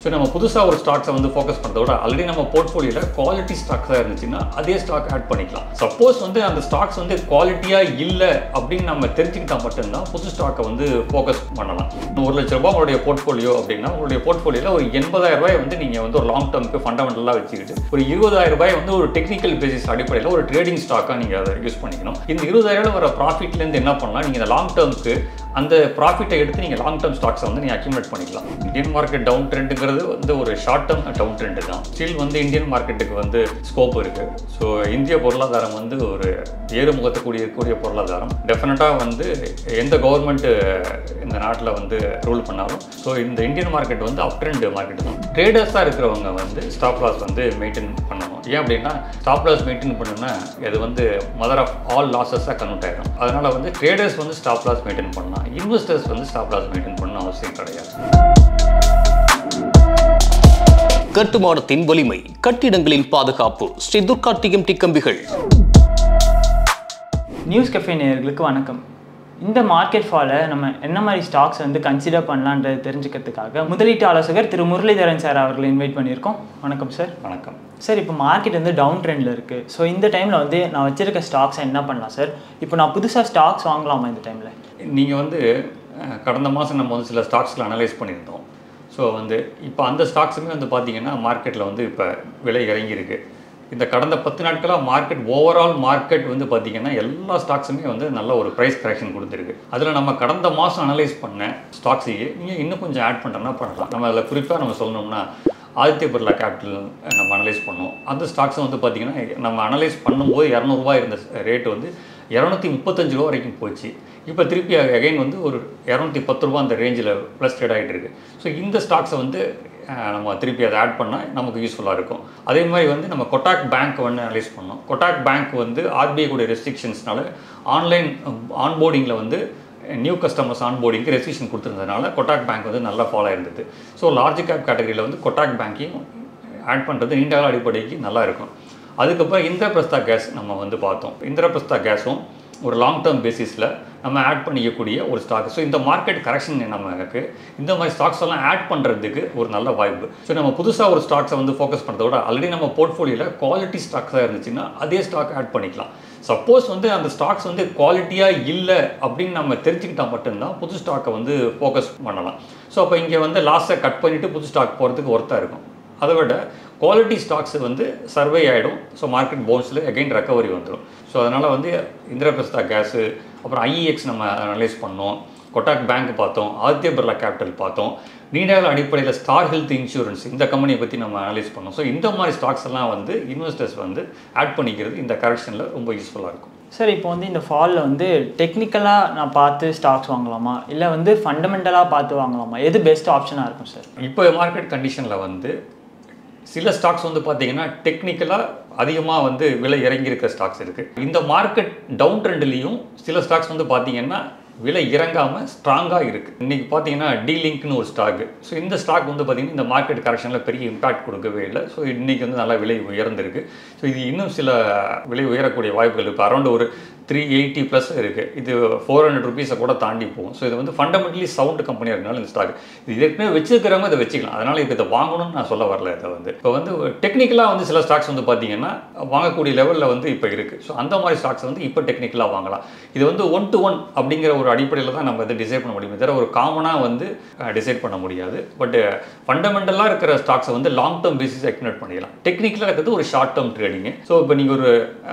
So நம்ம புதுசாக ஒரு ஸ்டாக்ஸை வந்து ஃபோக்கஸ் பண்ணுறத விட ஆல்ரெடி நம்ம போர்ட்ஃபோலியோவில் குவாலிட்டி ஸ்டாக்ஸாக இருந்துச்சுன்னா அதே ஸ்டாக் ஆட் பண்ணிக்கலாம். சப்போஸ் வந்து அந்த ஸ்டாக்ஸ் வந்து குவாலிட்டியாக இல்லை அப்படின்னு நம்ம தெரிஞ்சுக்கிட்டா மட்டும்தான் புது ஸ்டாக்கை வந்து ஃபோக்கஸ் பண்ணலாம். ₹1,00,000 உங்களுடைய போர்ட்ஃபோலியோ அப்படின்னா உங்களுடைய போர்ட்ஃபோலியோவில் ஒரு ₹80,000 வந்து நீங்கள் வந்து ஒரு லாங் டேர்முக்கு ஃபண்டமெண்டலாக வச்சுக்கிட்டு ஒரு ₹20,000 வந்து ஒரு டெக்னிக்கல் பேசிஸ் அடிப்படையில் ஒரு ட்ரேடிங் ஸ்டாக்காக நீங்கள் அதை யூஸ் பண்ணிக்கணும். இந்த ₹20,000 வர ப்ராஃபிட்லேருந்து என்ன பண்ணலாம், நீங்கள் இந்த லாங் டேர்முக்கு அந்த ப்ராஃபிட்டை எடுத்து நீங்கள் லாங் டேர்ம் ஸ்டாக்ஸை வந்து நீங்கள் அக்யூமுலேட் பண்ணிக்கலாம். இந்தியன் மார்க்கெட் டவுன் ட்ரெண்டுங்கிறது வந்து ஒரு ஷார்ட் டேர்ம் டவுன் ட்ரெண்டு தான். ஸ்டில் வந்து இந்தியன் மார்க்கெட்டுக்கு வந்து ஸ்கோப் இருக்குது. ஸோ இந்திய பொருளாதாரம் வந்து ஒரு ஏறுமுகத்தை கூடிய பொருளாதாரம். டெஃபினட்டாக வந்து எந்த கவர்மெண்ட் இந்த நாட்டில் வந்து ரூல் பண்ணாலும் ஸோ இந்த இந்தியன் மார்க்கெட் வந்து அப் ட்ரெண்ட் மார்க்கெட் தான். ட்ரேடர்ஸாக இருக்கிறவங்க வந்து ஸ்டாப் லாஸ் வந்து மெயின்டைன் பண்ணணும். ஏன் அப்படின்னா ஸ்டாப் லாஸ் மெயின்டைன் பண்ணுன்னா அது வந்து மதர் ஆஃப் ஆல் லாஸஸாக கன்வெர்ட் ஆகிடும். அதனால் வந்து ட்ரேடர்ஸ் வந்து ஸ்டாப் லாஸ் மெயின்டைன் பண்ணலாம். இன்வெஸ்டர்ஸ் வந்து ஸ்டாப் லாஸ் மெயின்டைன் பண்ணணும் அவசியம் கிடையாது. கட்டுமானத்தின் வலிமை, கட்டிடங்களின் பாதுகாப்பு. ஸ்ரீ துர்கா டிஎம்டி கம்பிகள். நியூஸ் கஃபே நேயர்களுக்கு வணக்கம். இந்த மார்க்கெட் ஃபாலை நம்ம என்ன மாதிரி ஸ்டாக்ஸ் வந்து கன்சிடர் பண்ணலான்றது தெரிஞ்சுக்கிறதுக்காக முதலீட்டு ஆலோசகர் திரு முரளிதரன் சார் அவர்களை இன்வைட் பண்ணியிருக்கோம். வணக்கம் சார். வணக்கம் சார். இப்போ மார்க்கெட் வந்து டவுன் ட்ரெண்டில் இருக்குது. ஸோ இந்த டைமில் வந்து நான் வச்சிருக்க ஸ்டாக்ஸை என்ன பண்ணலாம் சார்? இப்போ நான் புதுசாக ஸ்டாக்ஸ் வாங்கலாமா இந்த டைமில்? நீங்கள் வந்து கடந்த மாதம் நம்ம வந்து சில ஸ்டாக்ஸில் அனலைஸ் பண்ணியிருந்தோம். ஸோ வந்து இப்போ அந்த ஸ்டாக்ஸுமே வந்து பார்த்திங்கன்னா மார்க்கெட்டில் வந்து இப்போ விலை இறங்கியிருக்கு. இந்த கடந்த 10 நாட்களாக மார்க்கெட் ஓவரால் மார்க்கெட் வந்து பார்த்திங்கன்னா எல்லா ஸ்டாக்ஸுமே வந்து நல்ல ஒரு ப்ரைஸ் கரெக்ஷன் கொடுத்துருக்கு. அதில் நம்ம கடந்த மாதம் அனலைஸ் பண்ண ஸ்டாக்ஸையே நீங்கள் இன்னும் கொஞ்சம் ஆட் பண்ணுறோன்னா பண்ணலாம். நம்ம அதில் குறிப்பாக நம்ம சொல்லணும்னா ஆதித்ய பிர்லா கேபிட்டல் நம்ம அனலைஸ் பண்ணோம். அந்த ஸ்டாக்ஸை வந்து பார்த்திங்கன்னா நம்ம அனலைஸ் பண்ணும்போது ₹200 இருந்த ரேட்டு வந்து ₹235 வரைக்கும் போச்சு. இப்போ திருப்பி அகைன் வந்து ஒரு ₹210 அந்த ரேஞ்சில் ப்ளஸ் ட்ரேட் ஆகிட்டு இருக்குது. ஸோ இந்த ஸ்டாக்ஸை வந்து நம்ம திருப்பி அதை ஆட் பண்ணால் நமக்கு யூஸ்ஃபுல்லாக இருக்கும். அதே மாதிரி வந்து நம்ம கொட்டாக் பேங்க் வந்து அனலைஸ் பண்ணோம். கொட்டாக் பேங்க் வந்து ஆர்பிஐ கூடிய ரெஸ்ட்ரிக்ஷன்ஸ்னால ஆன்லைன் ஆன்போர்டிங்கில் வந்து நியூ கஸ்டமர்ஸ் ஆன்போர்டிங்க்கு ரெஸ்ட்ரிக்ஷன் கொடுத்துருந்ததுனால கொட்டாக் பேங்க் வந்து நல்லா ஃபாலோ ஆயிருந்தது. ஸோ லார்ஜ் கேப் கேட்டகரியில் வந்து கொட்டாக் பேங்க்கையும் ஆட் பண்ணுறது நீண்ட கால அடிப்படைக்கு நல்லா இருக்கும். அதுக்கப்புறம் இந்திரபிரஸ்தா கேஸ் நம்ம வந்து பார்த்தோம். இந்திரபிரஸ்தா கேஸும் ஒரு லாங் டேர்ம் பேசிஸில் நம்ம ஆட் பண்ணிக்கக்கூடிய ஒரு ஸ்டாக். ஸோ இந்த மார்க்கெட் கரெக்ஷன் நமக்கு இந்த மாதிரி ஸ்டாக்ஸ் எல்லாம் ஆட் பண்ணுறதுக்கு ஒரு நல்ல வாய்ப்பு. ஸோ நம்ம புதுசாக ஒரு ஸ்டாக்ஸை வந்து ஃபோக்கஸ் பண்ணுறத விட ஆல்ரெடி நம்ம போர்ட்ஃபோலியோவில் குவாலிட்டி ஸ்டாக்ஸாக இருந்துச்சுன்னா அதே ஸ்டாக் ஆட் பண்ணிக்கலாம். சப்போஸ் வந்து அந்த ஸ்டாக்ஸ் வந்து குவாலிட்டியாக இல்லை அப்படின்னு நம்ம தெரிஞ்சுக்கிட்டால் மட்டும்தான் புது ஸ்டாக்கை வந்து ஃபோக்கஸ் பண்ணலாம். ஸோ அப்போ இங்கே வந்து லாஸை கட் பண்ணிவிட்டு புது ஸ்டாக் போகிறதுக்கு ஒர்த்தாக இருக்கும். அதை விட குவாலிட்டி ஸ்டாக்ஸ் வந்து சர்வே ஆகிடும். ஸோ மார்க்கெட் பவுன்ஸில் அகைன் ரெக்கவரி வந்துடும். ஸோ அதனால் வந்து இந்திரபிரஸ்தா கேஸு, அப்புறம் ஐஇஎக்ஸ் நம்ம அனலைஸ் பண்ணோம், கொட்டாக் பேங்க் பார்த்தோம், ஆதித்ய பிர்லா கேபிட்டல் பார்த்தோம், நீண்டகால அடிப்படையில் ஸ்டார் ஹெல்த் இன்சூரன்ஸ் இந்த கம்பெனியை பற்றி நம்ம அனலைஸ் பண்ணோம். ஸோ இந்த மாதிரி ஸ்டாக்ஸ் எல்லாம் வந்து இன்வெஸ்டர்ஸ் வந்து ஆட் பண்ணிக்கிறது இந்த கரெக்ஷனில் ரொம்ப யூஸ்ஃபுல்லாக இருக்கும். சார், இப்போ வந்து இந்த ஃபாலில் வந்து டெக்னிக்கலாக நான் பார்த்து ஸ்டாக்ஸ் வாங்கலாமா இல்லை வந்து ஃபண்டமெண்டலாக பார்த்து வாங்கலாமா? எது பெஸ்ட் ஆப்ஷனாக இருக்கும் சார்? இப்போ மார்க்கெட் கண்டிஷனில் வந்து சில ஸ்டாக்ஸ் வந்து பார்த்தீங்கன்னா டெக்னிக்கலாக அதிகமாக வந்து விலை இறங்கியிருக்கிற ஸ்டாக்ஸ் இருக்குது. இந்த மார்க்கெட் டவுன் ட்ரெண்ட்லேயும் சில ஸ்டாக்ஸ் வந்து பார்த்தீங்கன்னா விலை இறங்காமல் ஸ்ட்ராங்காக இருக்குது. இன்றைக்கி பார்த்தீங்கன்னா டீலிங்க்னு ஒரு ஸ்டாக்கு. ஸோ இந்த ஸ்டாக் வந்து பார்த்திங்கன்னா இந்த மார்க்கெட் கரெக்ஷனில் பெரிய இம்பாக்ட் கொடுக்கவே இல்லை. ஸோ இன்றைக்கி வந்து நல்லா விலை உயர்ந்திருக்கு. ஸோ இது இன்னும் சில விலை உயரக்கூடிய வாய்ப்புகள் இருக்குது. அரௌண்ட் ஒரு 380 ப்ளஸ் இருக்குது. இது ₹400 கூட தாண்டி போகும். ஸோ இது வந்து ஃபண்டமெண்டலி சவுண்ட் கம்பெனியாக இருக்கனால இந்த ஸ்டாக் இது ஏற்கனவே வச்சுருக்கிறவங்க இதை வச்சுக்கலாம். அதனால் இப்போ இதை வாங்கணும்னு நான் சொல்ல வரல. இதை வந்து இப்போ வந்து டெக்னிக்கலாக வந்து சில ஸ்டாக்ஸ் வந்து பார்த்தீங்கன்னா வாங்கக்கூடிய லெவலில் வந்து இப்போ இருக்குது. ஸோ அந்த மாதிரி ஸ்டாக்ஸ் வந்து இப்போ டெக்னிக்கலாக வாங்கலாம். இது வந்து 1-to-1 அப்படிங்கிற ஒரு அடிப்படையில் தான் நம்ம வந்து டிசைட் பண்ண முடியுமே தவிர ஒரு காமனாக வந்து டிசைட் பண்ண முடியாது. பட் ஃபண்டமெண்டலாக இருக்கிற ஸ்டாக்ஸை வந்து லாங் டேர்ம் பேசிஸ் அக்யூமுலேட் பண்ணிக்கலாம். டெக்னிக்கலாக இருக்கிறது ஒரு ஷார்ட் டேர்ம் ட்ரேடிங்கு. ஸோ இப்போ நீங்கள் ஒரு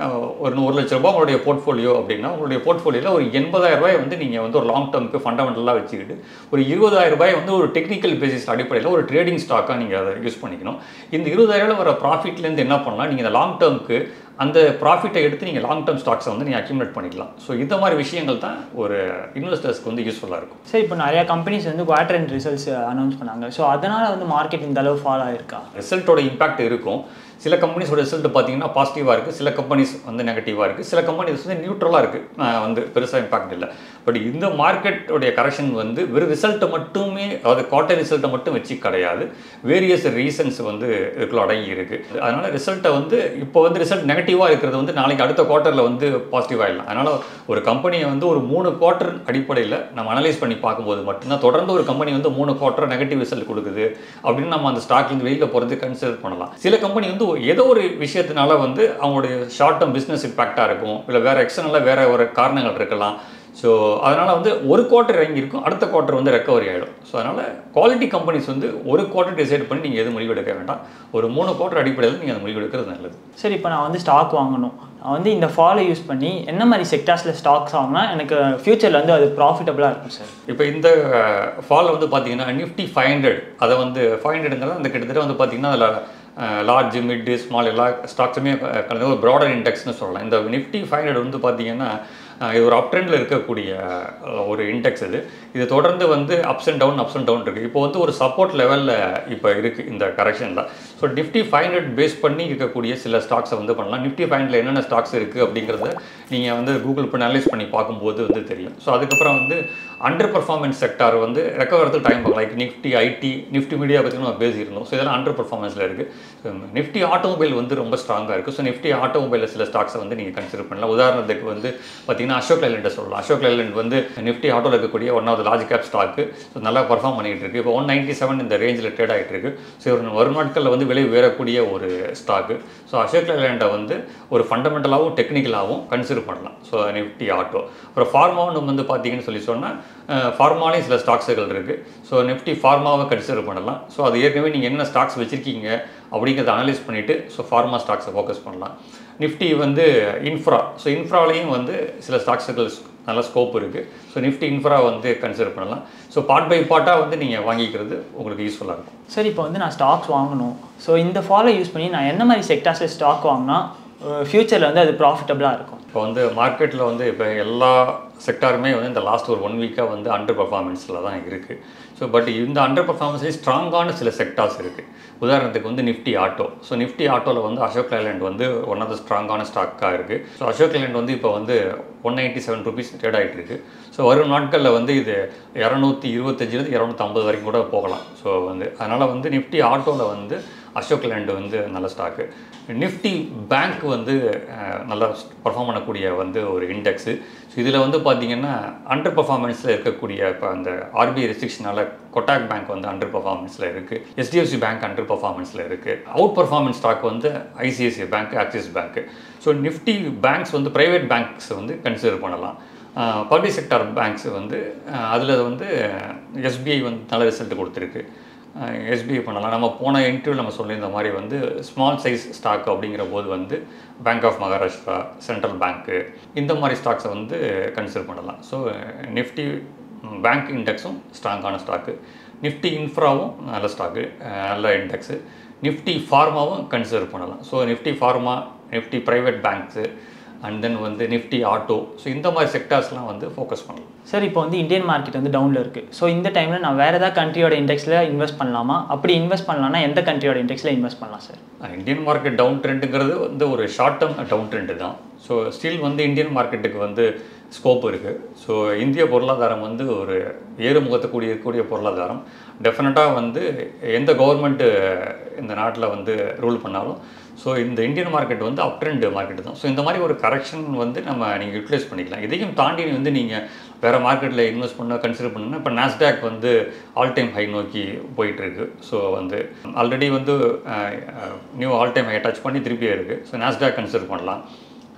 ₹1,00,000 உங்களுடைய போர்ட்ஃபோலியோ அப்படின்னா உங்களுடைய போர்ட்ஃபோலியோவில் ஒரு ₹80,000 வந்து நீங்கள் வந்து ஒரு லாங் டேர்முக்கு ஃபண்டமெண்டலாக வச்சுக்கிட்டு ஒரு ₹20,000 வந்து ஒரு டெக்னிக்கல் பேசிஸ் அடிப்படையில் ஒரு ட்ரேடிங் ஸ்டாக்காக நீங்கள் அதை யூஸ் பண்ணிக்கணும். இந்த ₹20,000 வர ப்ராஃபிட்லேருந்து என்ன பண்ணலாம், நீங்கள் இந்த லாங் டேர்முக்கு அந்த ப்ராஃபிட்டை எடுத்து நீங்கள் லாங் டேர்ம் ஸ்டாக்ஸை வந்து நீங்கள் அக்யூமுலேட் பண்ணிக்கலாம். ஸோ இந்த மாதிரி விஷயங்கள் தான் ஒரு இன்வெஸ்டர்ஸ்க்கு வந்து யூஸ்ஃபுல்லாக இருக்கும். சார், இப்போ நிறையா கம்பெனிஸ் வந்து குவார்டர் ரிசல்ட்ஸ் அனௌன்ஸ் பண்ணாங்க. ஸோ அதனால் வந்து மார்க்கெட் இந்த அளவு ஃபால் ஆகிருக்கா? ரிசல்ட்டோட இம்பாக்ட் இருக்கும். சில கம்பெனிஸோட ரிசல்ட் பார்த்தீங்கன்னா பாசிட்டிவாக இருக்குது, சில கம்பெனிஸ் வந்து நெகட்டிவாக இருக்குது, சில கம்பெனிஸ் வந்து நியூட்ரலாக இருக்குது, வந்து பெருசாக இம்பாக்ட் இல்லை. பட் இந்த மார்க்கெட்டோடைய கரெக்ஷன் வந்து வெறும் ரிசல்ட்டை மட்டுமே, அதாவது குவார்ட்டர் ரிசல்ட்டை மட்டும் வச்சு கிடையாது, வேரியஸ் ரீசன்ஸ் வந்து இதுக்குள்ள அடங்கி இருக்குது. அதனால் ரிசல்ட்டை வந்து இப்போ வந்து ரிசல்ட் நெகட்டிவாக இருக்கிறது வந்து நாளைக்கு அடுத்த குவார்ட்டரில் வந்து பாசிட்டிவாக இல்லை. அதனால் ஒரு கம்பெனியை வந்து ஒரு 3 குவார்ட்டர் அடிப்படையில் நம்ம அனலைஸ் பண்ணி பார்க்கும்போது மட்டும்தான் தொடர்ந்து ஒரு கம்பெனி வந்து 3 குவார்ட்டர் நெகட்டிவ் ரிசல்ட் கொடுக்குது அப்படின்னு நம்ம அந்த ஸ்டாக்லேருந்து வெளியில் போகிறது கன்சிடர் பண்ணலாம். சில கம்பெனி வந்து ஏதோ ஒரு விஷயத்தினால வந்து அவங்களுடைய ஷார்ட் டேர்ம் பிஸ்னஸ் இம்பாக்டாக இருக்கும், இல்லை வேறு எக்ஸ்டர்னலாக வேறு ஒரு காரணங்கள் இருக்கலாம். ஸோ அதனால் வந்து ஒரு குவார்ட்டர் இறங்கியிருக்கும், அடுத்த குவார்ட்டர் வந்து ரெக்கவரி ஆகிடும். ஸோ அதனால் குவாலிட்டி கம்பெனிஸ் வந்து ஒரு குவார்ட்டர் டிசைட் பண்ணி நீங்கள் எதுவும் முடிவு எடுக்க வேண்டாம், ஒரு 3 குவார்ட்டர் அடிப்படையில் நீங்கள் அந்த முடிவு எடுக்கிறது நல்லது. சரி, இப்போ நான் வந்து ஸ்டாக் வாங்கணும், நான் வந்து இந்த ஃபாலை யூஸ் பண்ணி என்ன மாதிரி செக்டார்ஸில் ஸ்டாக்ஸ் வாங்கினா எனக்கு ஃபியூச்சரில் வந்து அது ப்ராஃபிட்டபுளாக இருக்கும் சார்? இப்போ இந்த ஃபாலில் வந்து பார்த்தீங்கன்னா நிஃப்டி 500, அதை வந்து 500ங்கிறது அந்த கிட்டத்தட்ட வந்து பார்த்தீங்கன்னா அதில் லார்ஜ், மிட், ஸ்மால் எல்லா ஸ்டாக்ஸுமே கலந்து ஒரு ப்ராடர் இண்டெக்ஸ்னு சொல்லலாம். இந்த நிஃப்டி 500 வந்து பார்த்தீங்கன்னா இது ஒரு அப் ட்ரெண்டில் இருக்கக்கூடிய ஒரு இண்டெக்ஸ். இது தொடர்ந்து வந்து அப்ஸ் அண்ட் டவுன் இருக்குது. இப்போ வந்து ஒரு சப்போர்ட் லெவலில் இப்போ இருக்குது இந்த கரெக்ஷனில். ஸோ நிஃப்டி 500 பேஸ் பண்ணி இருக்கக்கூடிய சில ஸ்டாக்ஸை வந்து பண்ணலாம். நிஃப்டி 500 என்னென்ன ஸ்டாக்ஸ் இருக்குது அப்படிங்கிறத நீங்கள் வந்து கூகுள் பண்ணி அனலைஸ் பண்ணி பார்க்கும்போது வந்து தெரியும். ஸோ அதுக்கப்புறம் வந்து அண்டர் பர்ஃபார்மன்ஸ் செக்டார் வந்து ரெக்கவரத்துக்கு டைம் பார்க்கலாம். Like Nifty IT, Nifty media பற்றி நம்ம பேசியிருந்தோம். ஸோ இதெல்லாம் அண்டர் பர்ஃபார்மன்ஸில் இருக்குது. நிஃப்டி ஆட்டோமொபைல் வந்து ரொம்ப ஸ்ட்ராங்காக இருக்குது. ஸோ நிஃப்டி ஆட்டோமொபைலில் சில ஸ்டாக்ஸை வந்து நீங்கள் கன்சிடர் பண்ணலாம். உதாரணத்துக்கு வந்து பார்த்தீங்கன்னா அசோக் லைலண்டை சொல்லலாம். அசோக் லைலண்ட் வந்து நிஃப்டி ஆட்டோவில் இருக்கக்கூடிய one of the large cap stock. So நல்லா பர்ஃபார்ம் பண்ணிகிட்டு இருக்குது. இப்போ 197 இந்த ரேஞ்சில் ட்ரேட் ஆகிட்டு இருக்கு. ஸோ வரும் நாட்களில் வந்து விலை உயரக்கூடிய ஒரு ஸ்டாக்கு. ஸோ அசோக் லைலண்டை வந்து ஒரு ஃபண்டமெண்டலாகவும் டெக்னிக்கலாகவும் கன்சிடர் பண்ணலாம். So Nifty auto. அப்புறம் ஃபார்மாவும் வந்து பார்த்தீங்கன்னு சொல்லி சொன்னால் ஃபார்மாலையும் சில ஸ்டாக்ஸுகள் இருக்குது. ஸோ நிஃப்டி ஃபார்மாவை கன்சிடர் பண்ணலாம். ஸோ அது ஏற்கனவே நீங்கள் என்ன ஸ்டாக்ஸ் வச்சுருக்கீங்க அப்படிங்கிறத அனலைஸ் பண்ணிவிட்டு ஸோ ஃபார்மா ஸ்டாக்ஸை ஃபோக்கஸ் பண்ணலாம். நிஃப்டி வந்து இன்ஃப்ரா, ஸோ இன்ஃப்ராலையும் வந்து சில ஸ்டாக்ஸுகள் நல்ல ஸ்கோப் இருக்குது. ஸோ நிஃப்டி இன்ஃப்ரா வந்து கன்சிடர் பண்ணலாம். ஸோ பார்ட் பை பார்ட்டாக வந்து நீங்கள் வாங்கிக்கிறது உங்களுக்கு யூஸ்ஃபுல்லாக இருக்கும். சரி, இப்போ வந்து நான் ஸ்டாக்ஸ் வாங்கணும், ஸோ இந்த ஃபாலை யூஸ் பண்ணி நான் என்ன மாதிரி செக்டார்ஸில் ஸ்டாக் வாங்கினா ஃபியூச்சரில் வந்து அது ப்ராஃபிட்டபுளாக இருக்கும்? இப்போ வந்து மார்க்கெட்டில் வந்து இப்போ எல்லா செக்டாருமே வந்து இந்த லாஸ்ட் ஒரு 1 வீக்காக வந்து அண்டர் பர்ஃபார்மன்ஸில் தான் இருக்குது. ஸோ பட் இந்த அண்டர் பர்ஃபார்மன்ஸ்லேயே ஸ்ட்ராங்கான சில செக்டார்ஸ் இருக்குது. உதாரணத்துக்கு வந்து நிஃப்டி ஆட்டோ. ஸோ நிஃப்டி ஆட்டோவில் வந்து அசோக் லைலண்ட் வந்து ஒன் ஆஃப் த ஸ்ட்ராங்கான ஸ்டாக்காக இருக்குது. ஸோ அசோக் லைலண்ட் வந்து இப்போ வந்து 197 ரூபீஸ் ட்ரேட் ஆகிட்டு இருக்குது. ஸோ வரும் நாட்களில் வந்து இது 225 250 வரைக்கும் கூட போகலாம். ஸோ வந்து அதனால் வந்து நிஃப்டி ஆட்டோவில் வந்து அசோக் லேண்ட் வந்து நல்ல ஸ்டாக்கு. நிஃப்டி பேங்க் வந்து நல்லா பர்ஃபார்ம் பண்ணக்கூடிய வந்து ஒரு இண்டெக்ஸு. ஸோ இதில் வந்து பார்த்திங்கன்னா அண்டர் பர்ஃபார்மன்ஸில் இருக்கக்கூடிய இப்போ அந்த ஆர்பிஐ ரெஸ்ட்ரிக்ஷனால் கொட்டாக் பேங்க் வந்து அண்டர் பர்ஃபார்மன்ஸில் இருக்குது, HDFC பேங்க் அண்டர் பர்ஃபார்மன்ஸில் இருக்குது. அவுட் பர்ஃபார்மன்ஸ் ஸ்டாக் வந்து ICICI பேங்க், ஆக்சிஸ் பேங்க்கு. ஸோ நிஃப்டி பேங்க்ஸ் வந்து ப்ரைவேட் பேங்க்ஸ் வந்து கன்சிடர் பண்ணலாம். பப்ளிக் செக்டார் பேங்க்ஸ் வந்து அதில் வந்து SBI வந்து நல்ல ரிசல்ட் கொடுத்துருக்கு. SBI பண்ணலாம். நம்ம போன இன்டர்வியூ நம்ம சொல்லியிருந்த மாதிரி வந்து ஸ்மால் சைஸ் ஸ்டாக் அப்படிங்கிற போது வந்து பேங்க் ஆஃப் மகாராஷ்டிரா, சென்ட்ரல் பேங்க்கு, இந்த மாதிரி ஸ்டாக்ஸை வந்து கன்சிடர் பண்ணலாம். ஸோ நிஃப்டி பேங்க் இண்டெக்ஸும் ஸ்ட்ராங்கான ஸ்டாக்கு, நிஃப்டி இன்ஃப்ராவும் நல்ல ஸ்டாக்கு, நல்ல இண்டெக்ஸு, நிஃப்டி ஃபார்மாவும் கன்சிடர் பண்ணலாம். So Nifty pharma, Nifty private banks and then வந்து நிஃப்டி ஆட்டோ, ஸோ இந்த மாதிரி செக்டார்ஸ்லாம் வந்து ஃபோக்கஸ் பண்ணலாம். சார், இப்போ வந்து இந்தியன் மார்க்கெட் வந்து டவுனில் இருக்குது. ஸோ இந்த டைமில் நான் வேறு ஏதாவது கண்ட்ரியோட இண்டெக்ஸில் இன்வெஸ்ட் பண்ணலாமா? அப்படி இன்வெஸ்ட் பண்ணலாம்னா எந்த கண்ட்ரியோட இண்டெக்ஸில் இன்வெஸ்ட் பண்ணலாம் சார்? இந்தியன் மார்க்கெட் டவுன் ட்ரெண்டுங்கிறது வந்து ஒரு ஷார்ட் டேர்ம் டவுன் ட்ரெண்டு தான். ஸோ ஸ்டில் வந்து இந்தியன் மார்க்கெட்டுக்கு வந்து ஸ்கோப் இருக்குது. ஸோ இந்திய பொருளாதாரம் வந்து ஒரு ஏறுமுகத்தை கூடிய பொருளாதாரம். டெஃபினட்டாக வந்து எந்த கவர்மெண்ட்டு இந்த நாட்டில் வந்து ரூல் பண்ணாலும் ஸோ இந்த இந்தியன் மார்க்கெட் வந்து அப் ட்ரெண்ட் மார்க்கெட் தான். ஸோ இந்த மாதிரி ஒரு கரெக்ஷன் வந்து நீங்கள் யூட்டிலைஸ் பண்ணிக்கலாம். இதையும் தாண்டி வந்து நீங்கள் வேறு மார்க்கெட்டில் இன்வெஸ்ட் பண்ண கன்சிடர் பண்ணணும்னா இப்போ நாஸ்டாக் வந்து ஆல் டைம் ஹை நோக்கி போயிட்டுருக்கு. ஸோ வந்து ஆல்ரெடி வந்து new all time high touch பண்ணி திருப்பியே இருக்குது. ஸோ நாஸ்டாக் கன்சிடர் பண்ணலாம்.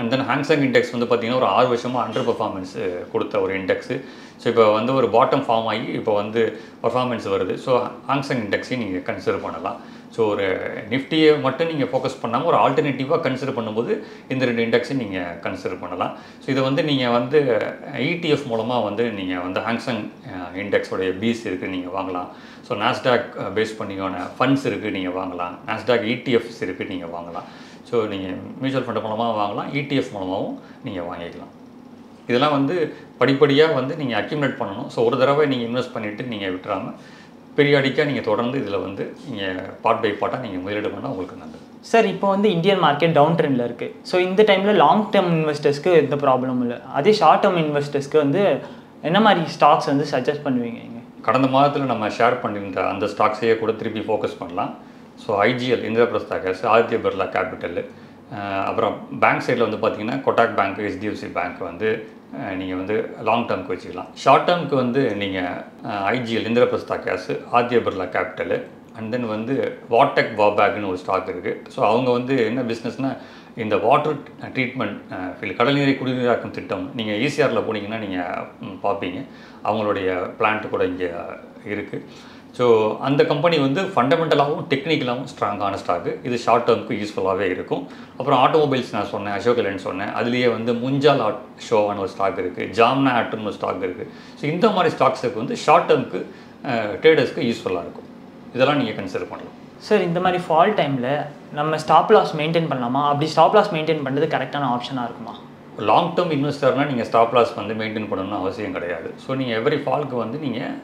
அண்ட் தென் ஹாங்சங் இண்டெக்ஸ் வந்து பார்த்திங்கன்னா ஒரு 6 வருஷமாக அண்டர் பர்ஃபார்மன்ஸ் கொடுத்த ஒரு இண்டெக்ஸு. ஸோ இப்போ வந்து ஒரு பாட்டம் ஃபார்ம் ஆகி இப்போ வந்து பர்ஃபார்மன்ஸ் வருது. ஸோ ஹாங்சங் இண்டெக்ஸையும் நீங்கள் கன்சிடர் பண்ணலாம். ஸோ ஒரு நிஃப்டியை மட்டும் நீங்கள் ஃபோக்கஸ் பண்ணாமல் ஒரு ஆல்டர்னேட்டிவாக கன்சிடர் பண்ணும்போது இந்த 2 இண்டெக்ஸையும் நீங்கள் கன்சிடர் பண்ணலாம். ஸோ இதை வந்து நீங்கள் வந்து ETF மூலமாக வந்து நீங்கள் வந்து ஹாங்சங் இண்டெக்ஸோடைய பீஸ் இருக்குது நீங்கள் வாங்கலாம். ஸோ நாஸ்டாக் பேஸ் பண்ணியான ஃபண்ட்ஸ் இருக்குது நீங்கள் வாங்கலாம். நாஸ்டாக் ETFs இருக்குது நீங்கள் வாங்கலாம். ஸோ நீங்கள் மியூச்சுவல் ஃபண்டு மூலமாக வாங்கலாம், ETF மூலமாகவும் நீங்கள் வாங்கிக்கலாம். இதெல்லாம் வந்து படிப்படியாக வந்து நீங்கள் அக்யூமுலேட் பண்ணணும். ஸோ ஒரு தடவை நீங்கள் இன்வெஸ்ட் பண்ணிவிட்டு நீங்கள் விட்டுறாமல் பீரியாடிக்காக நீங்கள் தொடர்ந்து இதில் வந்து நீங்கள் பார்ட் பை பார்ட்டாக நீங்கள் முதலீடு பண்ணால் உங்களுக்கு நல்லது. சார் இப்போ வந்து இந்தியன் மார்க்கெட் டவுன் ட்ரெண்டில் இருக்குது. ஸோ இந்த டைமில் லாங் டேர்ம் இன்வெஸ்டர்ஸ்க்கு எந்த ப்ராப்ளமும் இல்லை. அதே ஷார்ட் டேர்ம் இன்வெஸ்டர்ஸ்க்கு வந்து என்ன மாதிரி ஸ்டாக்ஸ் வந்து சஜஸ்ட் பண்ணுவீங்க? கடந்த மாதத்தில் நம்ம ஷேர் பண்ணியிருந்த அந்த ஸ்டாக்ஸையே கூட திருப்பி ஃபோக்கஸ் பண்ணலாம். So IGL, Indraprastha gas, Aditya Birla Capital, அப்புறம் பேங்க் சைடில் வந்து பார்த்திங்கன்னா கொட்டாக் பேங்க், ஹெச்டிஎஃப்சி பேங்க் வந்து நீங்கள் வந்து லாங் டேர்முக்கு வச்சுக்கலாம். ஷார்ட் டேர்முக்கு வந்து நீங்கள் IGL, Indraprastha gas, Aditya Birla Capital, and then வந்து வாட்டெக் வாபேக்னு ஒரு ஸ்டாக் இருக்குது. ஸோ அவங்க வந்து என்ன பிஸ்னஸ்னால் இந்த வாட்டர் ட்ரீட்மெண்ட் ஃபீல்டு, கடல்நீரை குடிநீராக்கும் திட்டம், நீங்கள் ஈசிஆரில் போனீங்கன்னா நீங்கள் பார்ப்பீங்க. அவங்களுடைய பிளான்ட்டு கூட இங்கே இருக்குது. ஸோ அந்த கம்பெனி வந்து ஃபண்டமெண்டலாகவும் டெக்னிக்கலாகவும் ஸ்ட்ராங்கான ஸ்டாக்கு. இது ஷார்ட் டேர்முக்கு யூஸ்ஃபுல்லாகவே இருக்கும். அப்புறம் ஆட்டோமொபைல்ஸ் நான் சொன்னேன், அசோக் லேண்ட் சொன்னேன். அதுலேயே வந்து முஞ்சால் ஷோவான ஒரு ஸ்டாக் இருக்குது, ஜாம்னா ஆட்டுன்னு ஒரு ஸ்டாக் இருக்குது. ஸோ இந்த மாதிரி ஸ்டாக்ஸுக்கு வந்து ஷார்ட் டேர்முக்கு ட்ரேடர்ஸ்க்கு யூஸ்ஃபுல்லாக இருக்கும். இதெல்லாம் நீங்கள் கன்சிடர் பண்ணலாம். சார் இந்த மாதிரி ஃபால் டைமில் நம்ம ஸ்டாப் லாஸ் மெயின்டைன் பண்ணலாமா? அப்படி ஸ்டாப் லாஸ் மெயின்டைன் பண்ணுறது கரெக்டான ஆப்ஷனாக இருக்குமா? லாங் டேர்ம் இன்வெஸ்டர்னால் நீங்கள் ஸ்டாப் லாஸ் வந்து மெயின்டைன் பண்ணணும்னு அவசியம் கிடையாது. ஸோ நீங்கள் எவ்ரி ஃபாலுக்கு வந்து நீங்கள்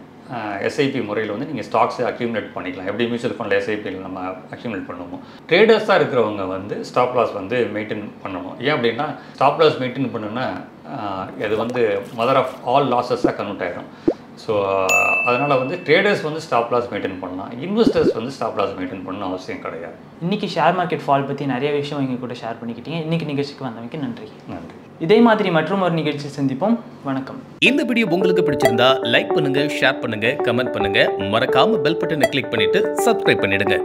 எஸ்ஐபி முறையில் வந்து நீங்கள் ஸ்டாக்ஸை அக்யூமுலேட் பண்ணிக்கலாம். எப்படி மியூச்சுவல் ஃபண்டில் எஸ்ஐபியில் நம்ம அக்யூமுலேட் பண்ணுவோம். ட்ரேடர்ஸாக இருக்கிறவங்க வந்து ஸ்டாப் லாஸ் வந்து மெயின்டைன் பண்ணணும். ஏன் அப்படின்னா ஸ்டாப் லாஸ் மெயின்டைன் பண்ணுன்னா அது வந்து மதர் ஆஃப் ஆல் லாஸஸாக கன்வெர்ட் ஆகிடும். ஸோ அதனால் வந்து ட்ரேடர்ஸ் வந்து ஸ்டாப் லாஸ் மெயின்டைன் பண்ணலாம். இன்வெஸ்டர்ஸ் வந்து ஸ்டாப் லாஸ் மெயின்டைன் பண்ணணும் அவசியம் கிடையாது. இன்றைக்கி ஷேர் மார்க்கெட் ஃபால் பற்றி நிறைய விஷயம் எங்கள் கூட ஷேர் பண்ணிக்கிட்டீங்க. இன்றைக்கி நிகழ்ச்சிக்கு வந்தமைக்கு நன்றி. நன்றி. இதே மாதிரி மற்றும் ஒரு நிகழ்ச்சி சந்திப்போம். வணக்கம். இந்த வீடியோ உங்களுக்கு பிடிச்சிருந்தா லைக் பண்ணுங்க, ஷேர் பண்ணுங்க, கமெண்ட் பண்ணுங்க. மறக்காம பெல் பட்டனை கிளிக் பண்ணிட்டு சப்ஸ்கிரைப் பண்ணிடுங்க.